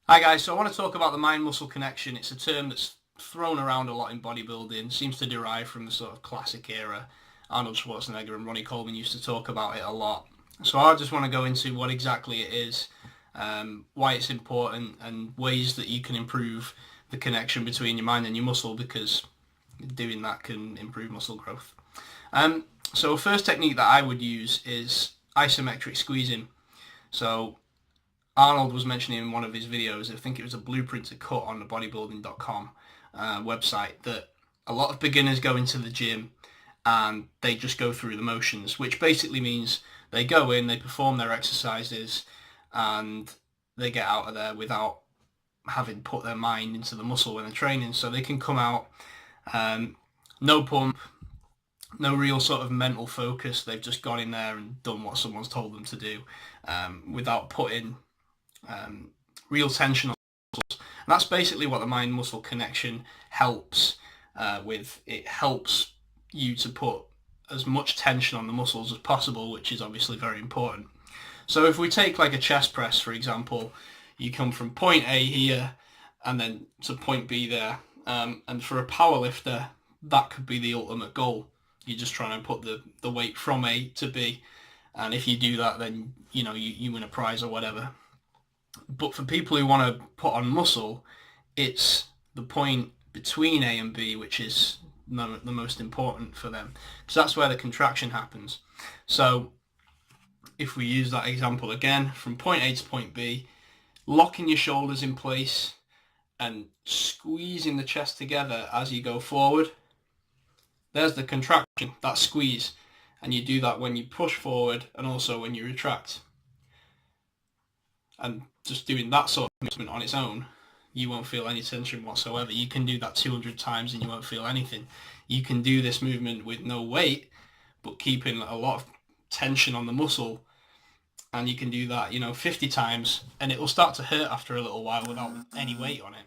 Hi guys, so I want to talk about the mind-muscle connection. It's a term that's thrown around a lot in bodybuilding, seems to derive from the sort of classic era. Arnold Schwarzenegger and Ronnie Coleman used to talk about it a lot. So I just want to go into what exactly it is, why it's important, and ways that you can improve the connection between your mind and your muscle, because doing that can improve muscle growth. So first technique that I would use is isometric squeezing. So Arnold was mentioning in one of his videos, I think it was a blueprint to cut on the bodybuilding.com website, that a lot of beginners go into the gym and they just go through the motions, which basically means they go in, they perform their exercises, and they get out of there without having put their mind into the muscle when they're training. So they can come out, no pump, no real sort of mental focus. They've just gone in there and done what someone's told them to do, without putting real tension on muscles. And that's basically what the mind-muscle connection helps with. It helps you to put as much tension on the muscles as possible, which is obviously very important. So if we take like a chest press, for example, you come from point A here and then to point B there. And for a power lifter, that could be the ultimate goal. You're just trying to put the weight from A to B. And if you do that, then you win a prize or whatever. But for people who want to put on muscle, it's the point between A and B which is the most important for them, because that's where the contraction happens. So if we use that example again, from point A to point B, locking your shoulders in place and squeezing the chest together as you go forward, there's the contraction, that squeeze. And you do that when you push forward and also when you retract. And just doing that sort of movement on its own, you won't feel any tension whatsoever. You can do that 200 times and you won't feel anything. You can do this movement with no weight, but keeping a lot of tension on the muscle, and you can do that 50 times, and it will start to hurt after a little while without any weight on it,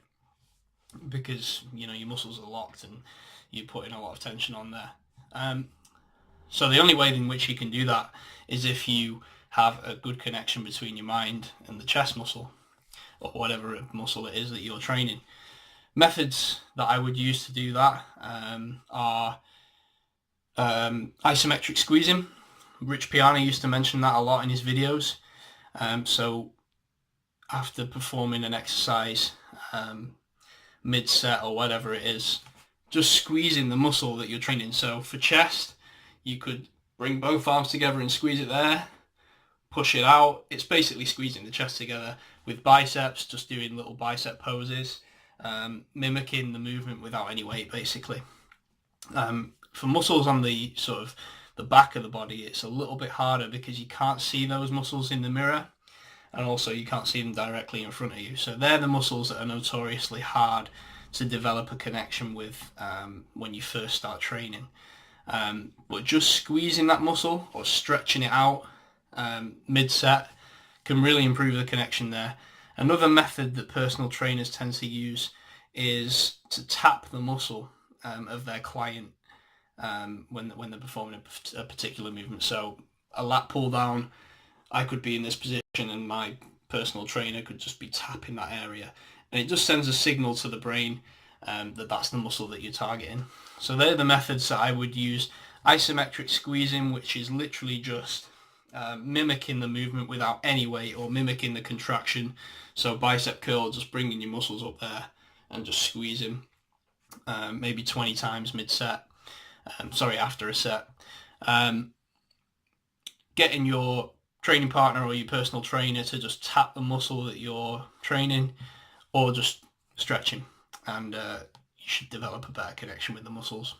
because your muscles are locked and you're putting a lot of tension on there. So the only way in which you can do that is if you have a good connection between your mind and the chest muscle, or whatever muscle it is that you're training. Methods that I would use to do that are isometric squeezing. Rich Piana used to mention that a lot in his videos. So after performing an exercise, mid-set or whatever it is, just squeezing the muscle that you're training. So for chest, you could bring both arms together and squeeze it there, push it out. It's basically squeezing the chest together. With biceps, just doing little bicep poses, mimicking the movement without any weight, basically. For muscles on the sort of the back of the body, it's a little bit harder because you can't see those muscles in the mirror, and also you can't see them directly in front of you. So they're the muscles that are notoriously hard to develop a connection with when you first start training. But just squeezing that muscle or stretching it out mid-set can really improve the connection there. Another method that personal trainers tend to use is to tap the muscle of their client when they're performing a particular movement. So a lat pull down, I could be in this position and my personal trainer could just be tapping that area, and it just sends a signal to the brain that that's the muscle that you're targeting. So they're the methods that I would use. Isometric squeezing, which is literally just mimicking the movement without any weight, or mimicking the contraction. So bicep curl, just bringing your muscles up there and just squeezing maybe 20 times mid-set, after a set. Getting your training partner or your personal trainer to just tap the muscle that you're training, or just stretching, and you should develop a better connection with the muscles.